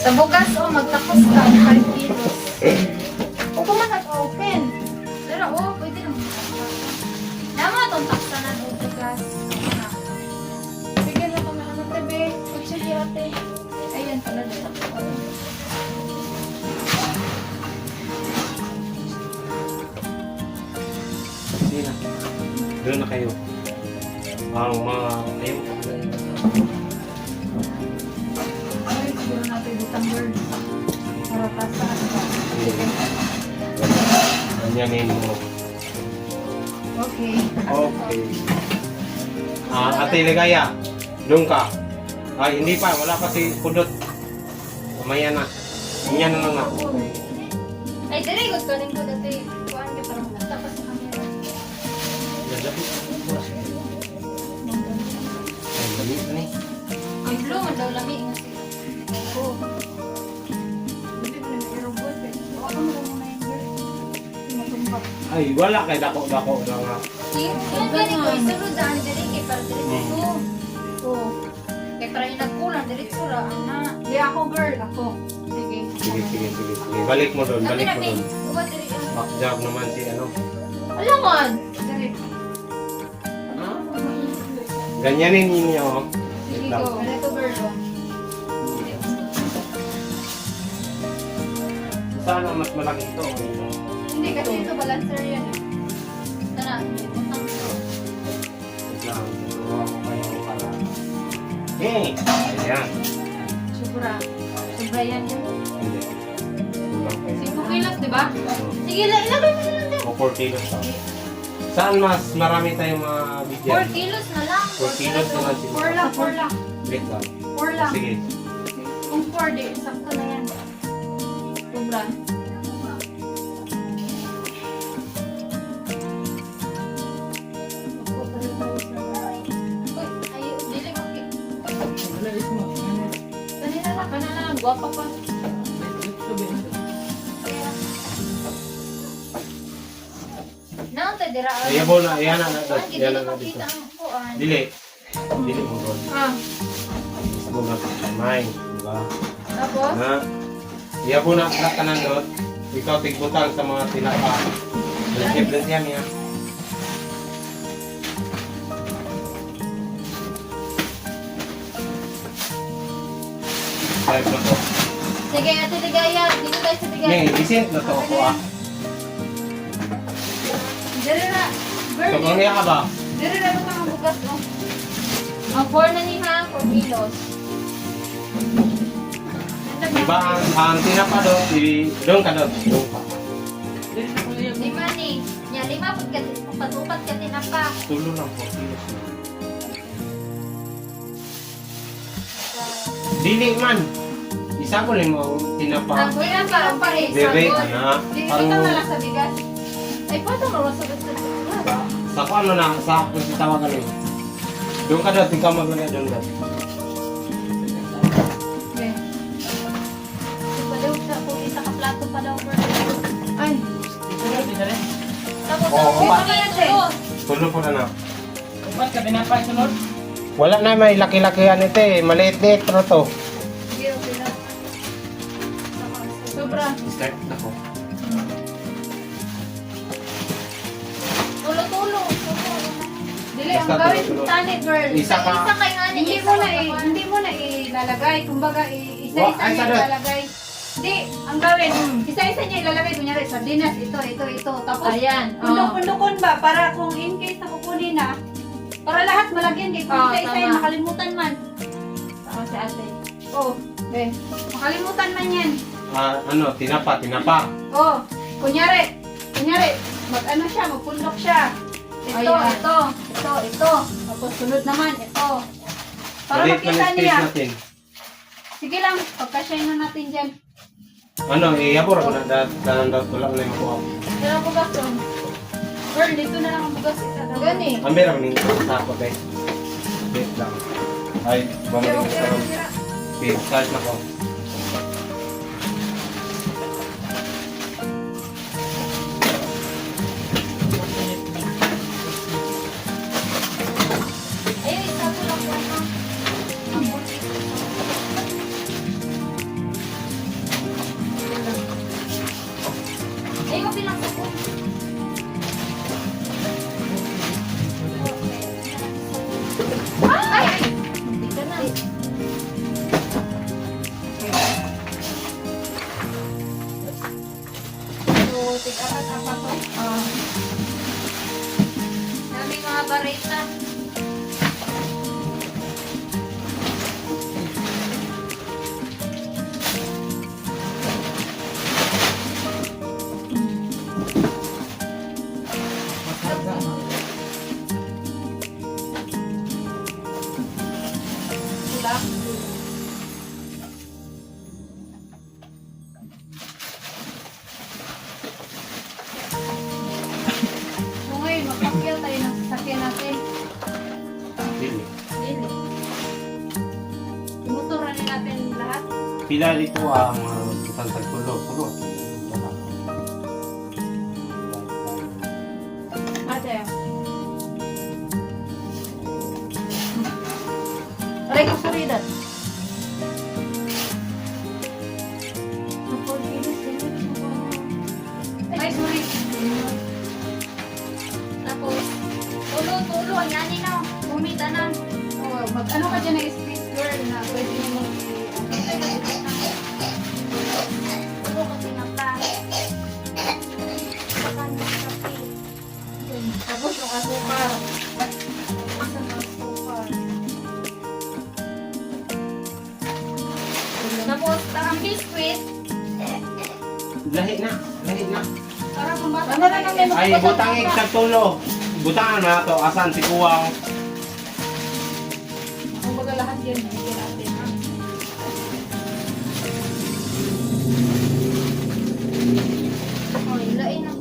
Sa bukas, oh, magtapos ka. 5 kilos. O kung man nag-open. Pero, oh, pwede naman. Nama itong taksanan o bukas. Bigyan lang kami ng tebe. Pag-sige ate. Ayan pala dito. Hindi na. Doon na kayo. Ang mga ayun. Ay, siguro natin butang bird. Para tasahan ka. Ganyanin mo. Okay. Okay. Ate Ligaya, doon ka. Ay, hindi pa. Wala pa si Pudot. Mamaya na. Ganyan na lang na. Ay, dali, gusto rin ko dati. Kuhaan ka parang tapos sa camera. Ay, lamig na eh. Ay, blue, man daw lami. Oo. Hindi mo na i-robot eh. Baka mo lang muna yung girl. Matumba. Ay, wala kay dako-dako na nga. Yan gani ko, isulod daan dali kay para dali ko. Oo. Kay para yung nagkulang, dali sura, ana. Di ako girl, ako. Sige. Sige. Balik mo doon, balik mo doon. Ubat dali. Back job naman si ano. Alamon! Dali. Ganyanin ninyo. Sige ko. Ganito girl. Sana mas malaki ito. Hindi kasi ito balancer yan eh. Tara, utang ko. Lang, turuan ko kayo para. Hey! Ayan. Sobra. Sobra yan yun. Hindi. Kulang kayo. 5 kilos, di ba? Sige, ilagay mo na lang dyan. O 4 kilos pa. Saan mas marami tayong mga bigyan? 4 kilos na lang. 4 kilos na lang siguro. 4 lang, 4 lang. Wait lang. 4 lang. Sige. Kung 4 di, sakto na yan. Sobra. Uy, ayaw, dili makik. Kanina lang, guwapa pa. Naon tayo dira. Ayabo na, ayan na. Hindi Ayan na na dito. makita ang kuan. Dili. Dili mo doon. Ah, Gusto mo na kamay. Diba? tapos? Na. Ayabo na lahat ka nandun. Ikaw tigbutang sa mga tinapa. Blanket yan yan. Type na to. Sige, ate Ligaya. Dito tayo sa Ligaya. Ngayon, isint na to ako ah. Dire na. Girl, Sobrang niya ka ba? dire na ito ang bukas, no? Ang 4 na niya, 4 kilos. Diba ang tinapa doon, doon ka doon. Doon ka. Lima ni. Nya, 5 patupat ka tinapa. Tulo lang po. Kilos. Dili man. Isa ko lang mo ang tinapa. Ang kuya pa, ang pare. Dire, ana. Dito Parang ka na lang sa bigas. Ay, pato mo sa bigas. sa kung ano na, sa kung tawagan eh. Doon ka doon, ikaw maglagay doon doon. Okay. Padaw sa kung isa ka plato pa daw. Ay. Tapos, Oo, ang upat. kuya yan, Tulo po na na. Ba't ka binapay sunod? Wala na, may laki-lakihan ito eh. Maliit-liit pero to. Sige, okay lang. Sobra. Start na ko. Tulo-tulo. Dili, ang Basta gawin tulo-tulo. tani, girl. Isa ka. Isa kay ani. Hindi mo na ilalagay. Kumbaga, isa-isa Ay, niya sarap. ilalagay. Hindi, ang gawin, isa-isa niya ilalagay. Kunyari, sardinas, ito. Tapos, Ayan. pundok-pundokon ba? Para kung in case na kukunin na, para lahat malagyan. Kaya kung Oo, isa-isa tama. yung makalimutan man. Tama si ate. Oh, makalimutan man yan. Ano, tinapa. Oh, kunyari, mag-ano siya, magpundok siya. Ito. Ayan. Ito. Tapos sunod naman, ito. Para Maliit lang makita yung space niya. natin. Sige lang, pagkasya na natin dyan. Ano, iyabor ako na dahan daw tulak na yung makuha. Pero ang bugas yun. Girl, dito na lang ang bugas. Isa daw. Gani. Ang meron ng sakot eh. Wait lang. Ay, bumalik na sa room. Okay, start na ko. Ayun, isa ko lang po. apat to. Dami mga barita. Sila. So ngayon, magpakyaw tayo ng sasakyan natin. Dili. Dili. Imuturan natin lahat. Pila dito ang butang tagtulo. Pulo. Ate. Aray ko sulidat. Ay, sorry. Tapos, tulo, ang yani na. Kumita na. Oh, mag-ano ka dyan ng space girl na pwede mo Tulo kasi na pa. tapos yung asukar. Isang asukar. Tapos, ang biscuit, Lahi na. Lahi na. Para pambata. Ano na namin Ay, butang tagtulo. Butangan na to. Asan si Kuwang? Kung baga lahat yan, bigyan natin. Ha? oh, ilain na.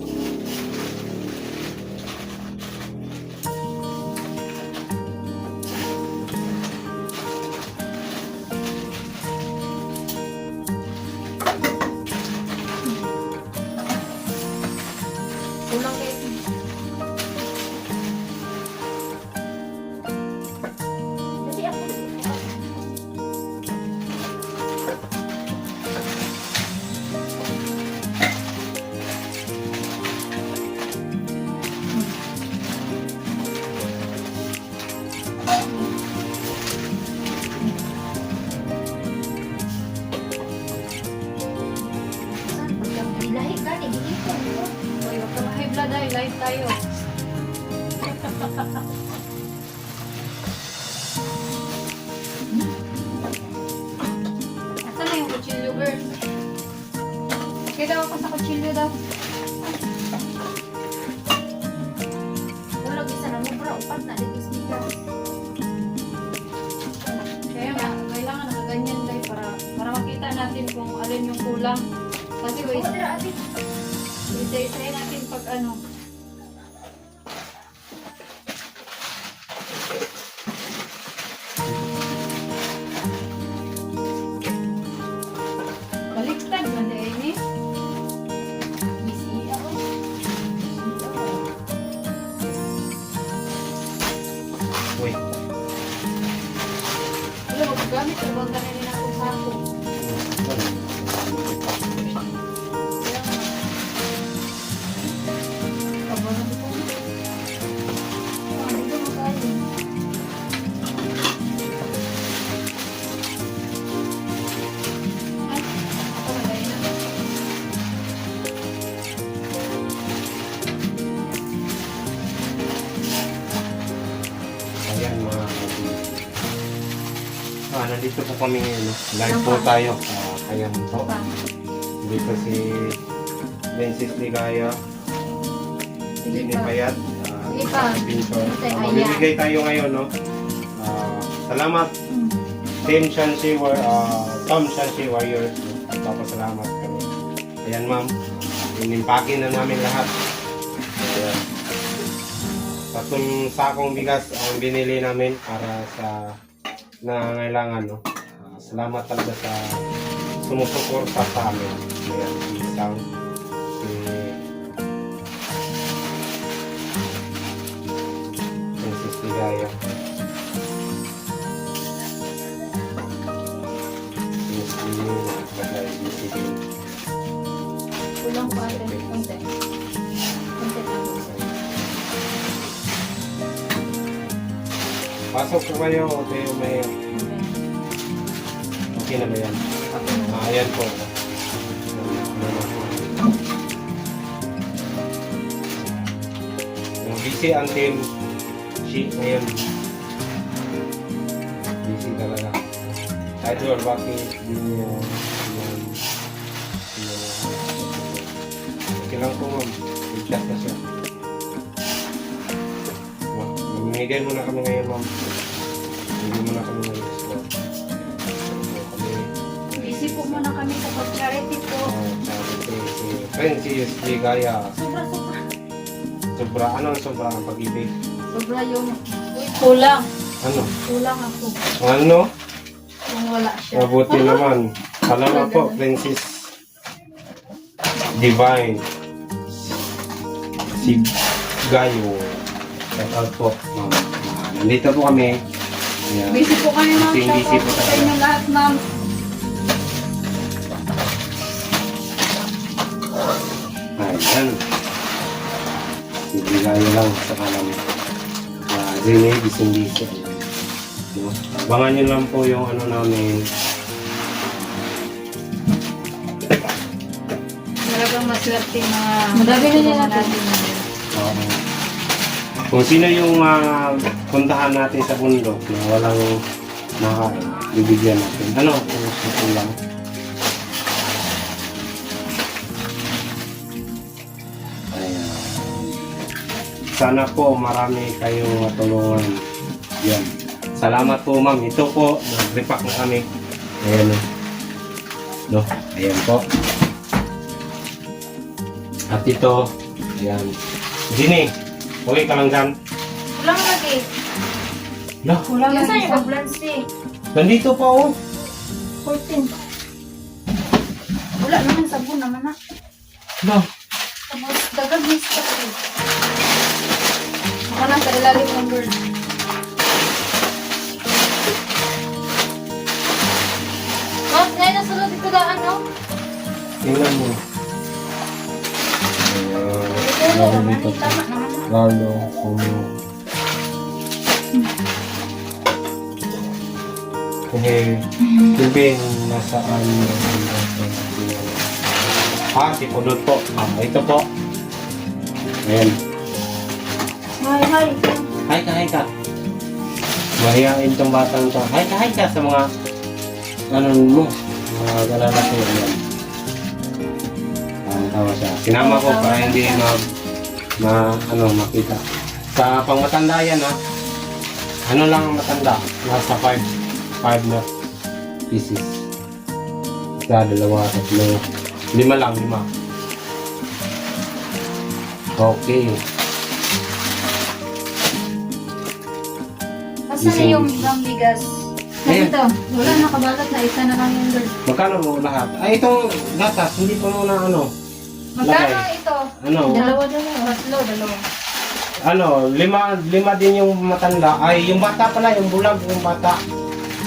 Kulang kayo. Kasi ako Ilahi ka, nag-iipon ko. Uy, huwag ka ma-high blood ay, live tayo. Asan na yung kutsilyo, girl? Okay daw ako sa kutsilyo daw. Wala bisa na mubra, upat na dito speaker. Kaya nga, kailangan nakaganyan dahil para makita natin kung alin yung kulang. Kasi Oh, wait, dira ate. isa-isay natin pag ano. Baliktad man dahil ni. Busy ako. Uy. Wala, magagamit. Ano bang ganin ako sa ako? Ayan mga nandito po kami ngayon. No? Live po tayo. Ayan po. Dito si Princess Ligaya. Hindi Payat. Sige pa. Pinson. Ayan. Mamimigay tayo ngayon. No? Salamat. Team Shanxi Tom Shanxi Warriors. Papasalamat kami. Ayan ma'am. Inimpakin na namin lahat. Ayan. 3 sakong bigas ang binili namin para sa nangangailangan, no? Salamat talaga sa sumusuporta sa amin. Ayan, isang Princess Ligaya. Miss Lini, nagbagay, BCD. Kulang pa ate. Konti. Konti lang. Pasok ko kayo, okay, may okay na ba yan? Ayan po. busy ang team. Ngayon. Busy talaga. Idol, bakit hindi niyo okay lang po ma'am. I-chat na siya. Mamimigay muna kami ngayon ma'am. Mamimigay muna kami ngayon. Busy po muna kami sa pag-charity po. Si Francis Ligaya. Sobra. Sobra, ano ang sobra ang pag-ibig? Sobra yung kulang. Ano? Kulang ako. Ano? Kung wala siya. Mabuti naman. Salamat po, Francis Divine. Si Gayo. Shout out po. Nandito po kami. Ayan. Busy po kami, ma'am. Busy po Shout out sa talaga. inyo lahat, ma'am. Ayan. Si Gayo lang sa kalam. Zine, gising-gising. No? Abangan nyo lang po yung ano namin. Talagang maswerte mga... Madami na nila natin. Kung sino yung puntahan natin sa bundok na walang nakain, bibigyan natin. Ano? Ito lang. Ayan. Sana po marami kayong matulungan. Yan. Salamat po ma'am. Ito po, nag-repack na kami. Ayan o. No? Ayan po. At ito, ayan. Dini, okay ka lang dyan? Kulang lagi. No? Kulang Yan na sa'yo, isa. pag-blancy. Nandito pa oh. 14. Wala naman, sabon naman na. No. Tapos, dagang miss ka rin. Ako lang sa ilalim ng bird. Oh, ngayon nasunod ito daan, no? Tingnan mo. Pero, Ayan. mani, tama naman na. Lalo, eh, Kevin, nasaan si Pudot po. Ito po. Ayan. Hi. Hi ka. Mahihain tong batang to. Hi ka sa mga ano mo. Mga lalaki. Ayan. Tawa siya. Sinama ko para hindi makita. Sa pangmatanda yan ha. Ano lang ang matanda? Nasa 5 na pieces. Isa, dalawa, tatlo. 5 lang. Okay. Asa na yung bigas? Ayan. Ito, wala nakabalat na isa na lang yung bird. Magkano mo lahat? Ay, itong gatas, hindi pa muna ano. Magkano Lagay. ito? Ano? Dalawa. Dalawa. Ano, lima din yung matanda. Ay, yung bata pala, yung bulag, yung bata.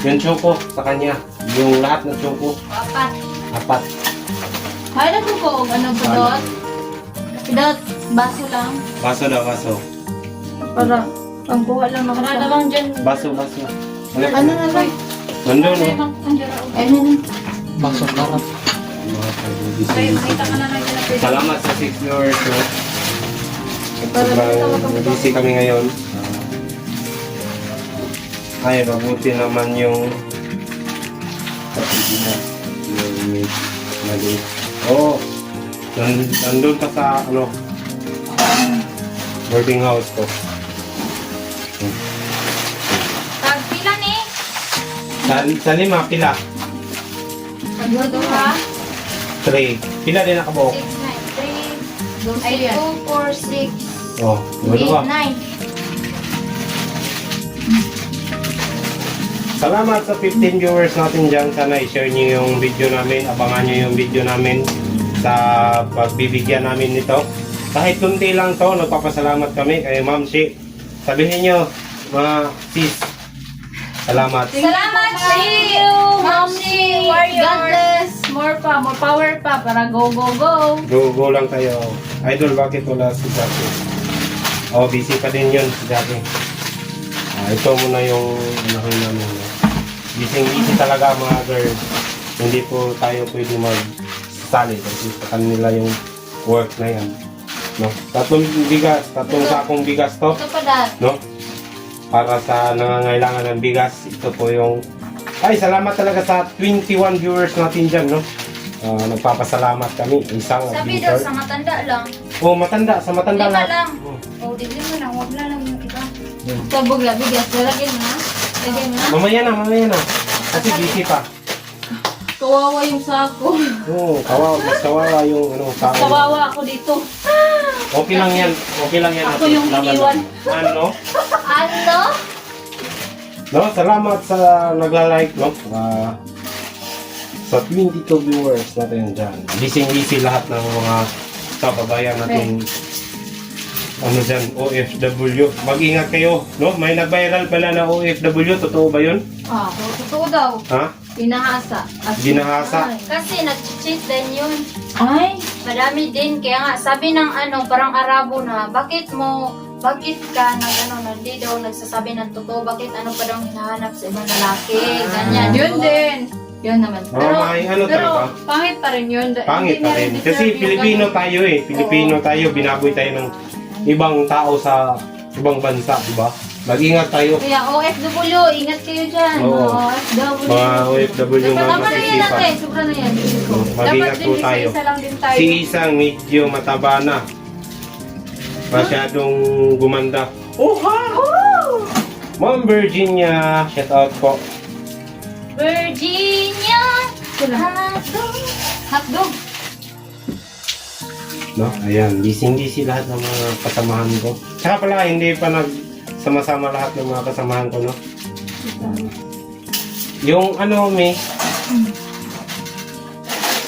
Yung choco sa kanya. Yung lahat ng choco. 4. Hay na ko ano po dot? Dot, baso lang. Baso. Para pangkuha lang naman. Para naman dyan. Baso. Ano na lang? Nandun, no? Ayun. Baso karap. Ay, makita ka na lang yun na pwede. Salamat sa 6 viewers, no? Para Sobrang busy kami ngayon. Ay, mabuti naman yung mali. Oh, nandun pa sa boarding house ko. Pagpila ni? Sa 5, pila? Pagduha? 3. Pila din nakabuok? 6, 9, 3. Ay, 2, 4, 6, Oh, 8, ba? 9. Salamat sa 15 viewers natin dyan. Sana i-share nyo yung video namin. Abangan nyo yung video namin sa pagbibigyan namin nito. Kahit kunti lang to, nagpapasalamat kami kay Ma'am Shi. Sabihin nyo, mga sis, salamat. Salamat sa iyo, Mommy Warrior. God bless. More power pa para go. Go lang tayo. Idol, bakit wala si Jackie? Oh, busy pa din yun si Jackie. Ito muna yung unahin namin. Busy talaga mga girls. Hindi po tayo pwede magsali kasi sa kanila yung work na yan. No? Tatlong sakong bigas to. Ito pa dad. No? Para sa nangangailangan ng bigas. Ito po yung... Ay, salamat talaga sa 21 viewers natin dyan, no? Nagpapasalamat kami. Isang Sabi daw viewer. sa matanda lang. Oh, matanda. Sa matanda Lima lahat. lang. Oh. Oh, di mo lang. Huwag na lang yung iba. Hmm. Sabog na bigas. Lalagyan mo na. Lagyan mo na. Mamaya na. Kasi busy pa. Kawawa yung sako. Oo, mas kawawa yung tao. Kawawa ako dito. Okay lang yan. Ako yung Laban iniwan. lang. Ano? Ano? No, salamat sa nagla-like, no? Sa 22 viewers natin dyan. Busy lahat ng mga kababayan natin. Ano dyan, OFW. Mag-ingat kayo, no? May nag-viral pala na OFW. Totoo ba yun? Ah, totoo daw. Ha? Pinahasa. Ginahasa? Kasi nag-cheat din yun. Ay, Madami din. Kaya nga, sabi ng parang Arabo na, bakit ka hindi daw nagsasabi ng totoo, bakit ano pa daw hinahanap sa ibang lalaki, ganyan. yun din. Yun naman. May ano talaga? Pangit pa rin yun. Pangit Hindi pa niya rin. deserve Kasi yung Pilipino ganun. tayo eh. Pilipino tayo. Binaboy tayo ng ibang tao sa ibang bansa, di ba? Mag-ingat tayo. Kaya OFW, ingat kayo dyan. Oo. OFW. Mga OFW mga Tama na yan masisipan. natin. Sobra na yan. Mag-ingat Dapat po din tayo. isa lang din tayo. Si Isang medyo mataba na. Masyadong gumanda. Oh, ha! Ma'am Virginia, shout out po. Virginia! Sila. Hotdog. No? Ayan, busy lahat ng mga kasamahan ko. Tsaka pala, hindi pa nagsama-sama lahat ng mga kasamahan ko, no? Yung May,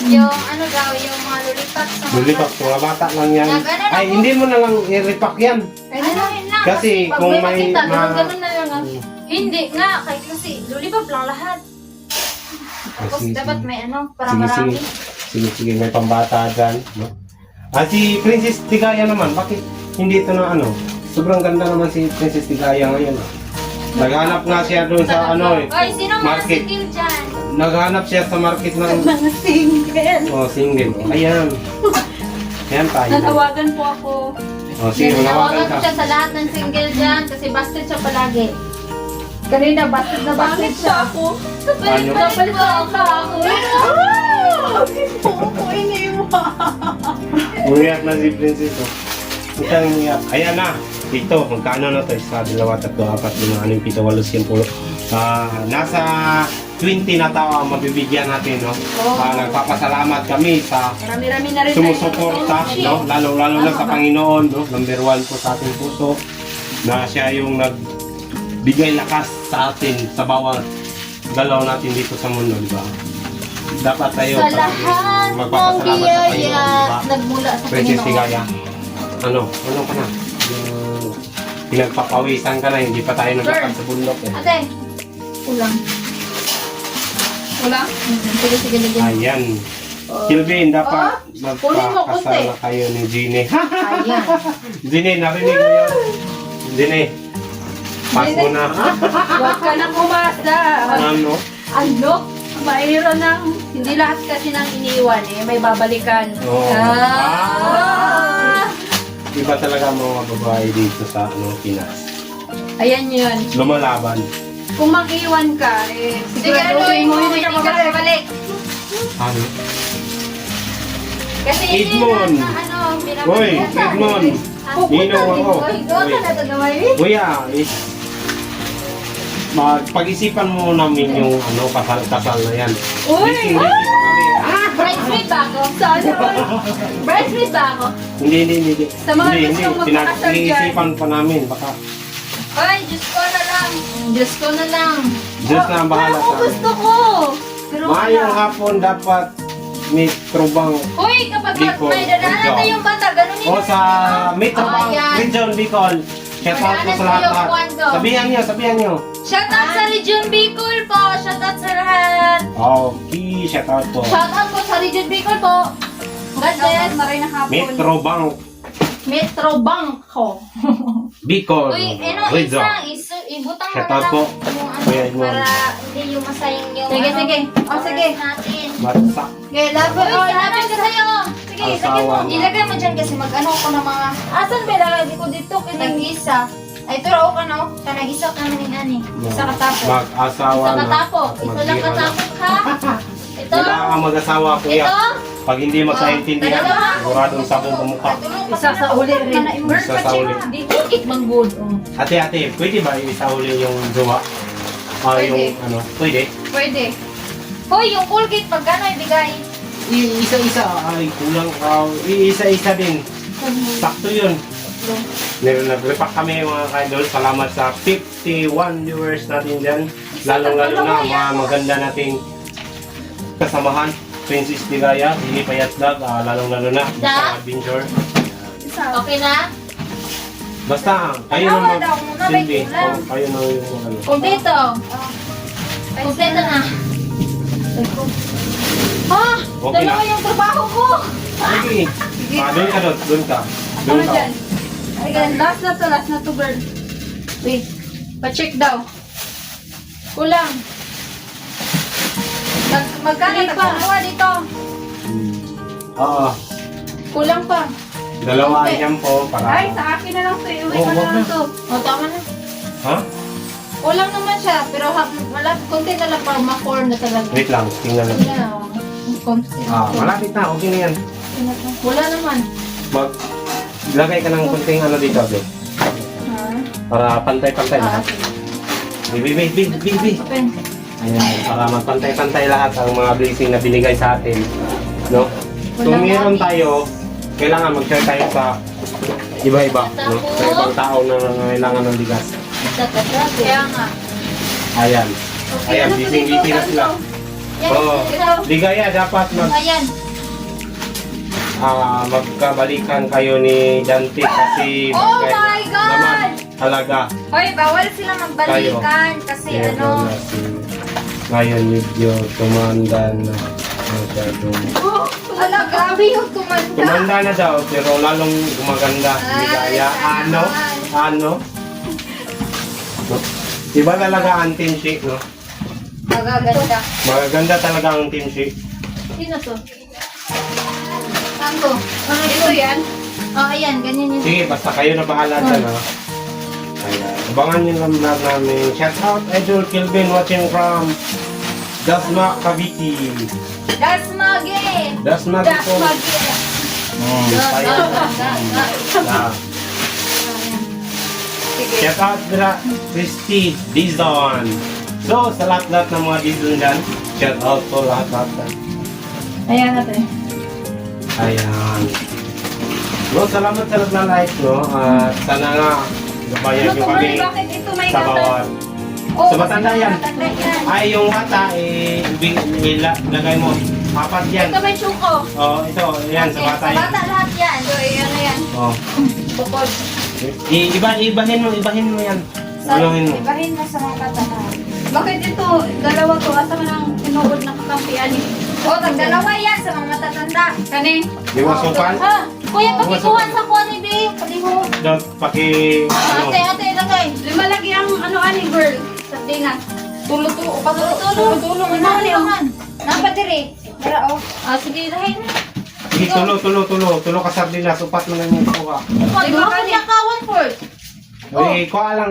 Yung daw, yung mga lulipat sa mga lulipak, mga bata lang yan. Nag-ano na Ay, po? hindi mo na lang i-repack yan. Ano na? Kasi Pag kung may may... makita, ganun na lang. Hindi nga, kasi lulipap lang lahat. Tapos sige, dapat sige. may para Sige, marami. sige, may pambata dyan, no? Si Princess Tigaya naman, bakit hindi ito na Sobrang ganda naman si Princess Tigaya ngayon. Naghanap nga siya doon sa Ay, sino mga market. sikil dyan? Naghanap siya sa market ng Mga single. single. Ayan. Ayan tayo. Nanawagan po ako. Sige, Nawagan manawagan ko ka. siya sa lahat ng single dyan kasi busted siya palagi. Kanina, basket na basket siya ako. Ano? Kapalit ko ako. Oo, iniwa. Umiyak na si Princess. Isang umiyak. Ayan na. Dito, magkano na to? 1, 2, 3, 4, 5, 6, 7, 8, 9, 10. Nasa 20 na tao ang mabibigyan natin, no? Nagpapasalamat kami sa Marami-rami na rin sumusuporta, no? Lalo na sa Panginoon, no? Number 1 po sa ating puso na siya yung nagbigay lakas sa atin sa bawat galaw natin dito sa mundo, di ba? Dapat tayo Sa lahat ng magpapasalamat sa biyaya, Panginoon, di ba? nagmula sa Princess Panginoon. Tigaya. Ano ka na? Pinagpapawisan ka na, hindi pa tayo nagkakad sa bundok eh. Ate, ulang. Wala? Sige, lagyan. Ayan. Kilvin, dapat kunin mo konti. magpakasal na kayo ni Gine. Ayan. Gine, narinig mo yun? Gine, pas mo na. Huwag ka nang umasa. Ano? Ano? Mayroon ng, hindi lahat kasi nang iniwan may babalikan. Oo. Ah! Iba talaga ang mga babae dito sa Pinas. Ayan yun. Lumalaban. Kung mag-iwan ka, Sige, siguraduhin mo hindi ka makabalik. Ano? Kasi Edmond. hindi na binabalik. Hoy, Edmond. Nino ako. Hoy, doon ka na to gamay. Kuya, pag-isipan mo namin yung kasal na yan. Uy! Busy pa kami. Bridesmaid ba ako? Saan naman? Bridesmaid ba ako? Hindi. Sa mga gustong magpakasal dyan. Pinag-iisipan pa namin. Baka Ay, Diyos ko na lang. Diyos ko na lang. Diyos na ang bahala Ako sa amin. gusto ko! Pero Mayong hapon dapat may trubang Uy, kapag Bicol, may dadaanan Bicol. tayong bata, ganun o sa may trubang Ayan. Region Bicol. Shout out po sa lahat. Sabihan nyo. Shout out sa Region Bicol po. Shout out sa lahat. Okay, shout out po. Shout out po sa Region Bicol po. God bless. na rin na hapon. Metro Bank Metro Bank ko. Bicol Uy, Region. ibutang mo Shout na out lang po. yung ano, Kuya Edmond. para hindi yung masayang yung Sige, ano, sige. Oh, sige. oras natin. Matsa. Okay, labo. Uy, lapit ka sa'yo. Sige, lagay mo. Asawa. Ilagay mo dyan kasi mag-ano ko ng mga... Asan ba ilagay ko dito? Nag-isa. Ay, turo ka no? Kanag-isa ka naman ani. Isa ka tapo. Mag-asawa Isa na. ka tapo. Ito lang ka tapo ha. Ito. Wala kang mag-asawa, kuya. Ito. Pag hindi magkaintindihan, Dalawa. siguradong sabong pumukha. Isa sa uli rin. Isa sa uli. Dikit manggod. Ate, pwede ba isauli yung jowa? Pwede. Yung ano, pwede? Pwede. Hoy, yung Colgate pagkano ibigay? Isa-isa. Ay, kulang. Isa-isa din. Sakto yun. Nag-repack kami mga kaidol. Salamat sa 51 viewers natin dyan. Lalong-lalo na mga maganda nating kasamahan. Princess Digaya, Lili Payat Vlog, lalong-lalo na sa adventure. Okay na? Basta, kayo Dalawa na daw, mag-silbi. mabay kulang. Kayo na yung ano. Kompleto. Kompleto na. Ha? Okay Dalawa na. yung trabaho ko. Okay. Doon ka doon. Doon ka. Doon Ano ka. dyan? Again, last na to girl. Wait, pa-check daw. Kulang. Magkano Hindi pa. dalawa dito? Oo. Kulang pa. Dalawa yan po para... Ay, sa akin na lang to. Iuwi Oh, ko wag na lang na. to. O, tama na. Ha? Kulang naman siya, pero wala, konti na lang para ma-core na talaga. Wait lang. Tingnan lang. Yeah, konti. Malapit na. Okay na yan. Wala naman. Lagay ka ng kunting ano dito, Big. Para pantay-pantay lahat. Big. Open. Ayan, para magpantay-pantay lahat ang mga blessing na binigay sa atin. No? Kung Walang meron labis. tayo, kailangan mag-share tayo sa iba-iba. No? Sa ibang tao na nangangailangan ng bigas. Kaya nga. Ayan. Ayan, ano to busy-busy dito? na sila. Yan, Oo. ito. Ligaya, dapat Ayan. magkabalikan kayo ni Dante kasi Oh bagay my God! naman halaga. Hoy, bawal sila magbalikan kasi Kaya ano. na si ngayon medyo tumanda na masyadong Ala, grabe yung tumanda. tumanda na daw pero lalong gumaganda. Ligaya, ano? No? Diba talaga ang team sheet, no? Magaganda. Magaganda talaga ang team sheet. Sino to? Saan to? Ano Ito yan. Oh, ayan, ganyan yun. Sige, basta kayo na bahala dyan, ha? Ayan. Abangan nyo lang vlog namin. Shout out, Idol Kilvin watching from Dasma, Cavite. Dasmage! Dasma po. Dasmage! Tayo. Ah. Shout out nila, Christy Dizon. So, sa lahat-lahat ng mga Dizon dyan, shout out po lahat-lahat. Ayan natin. Ayan. No, salamat sa nagla-like, no? At sana nga, gabayan nyo kami Bakit ito may sa bawat. Oh, Sa matanda yan. matanda yan. Ay, yung bata, lagay mo. Apat yan. Ito may tsuko. Oh, ito, yan, sa bata Sa yan. bata lahat yan. So, ayan na yan. Oh. Bukod. Ibahin mo yan. Ulohin mo. Ibahin mo sa mga bata lahat. Bakit ito? Dalawa to. Asa man ang inuod na kakampihan ni? Oh, tagdalawa yan sa mga matatanda. Kani? Di mo sukan? Ha? Kuya, pakikuhan sa kuha ni B. Paliho. Dapat ano. Ate, ilagay. Lima lagi ang ano ani girl. Sardinas. Tulo-tulo. Tulo-tulo. Naman. Napadiri. Dara, oh. Sige, lahin na. Sige, tulo ka sardinas. Upat mo na yung kuha. Pag-uwan niya ka, 1/4. Uy, kuha lang.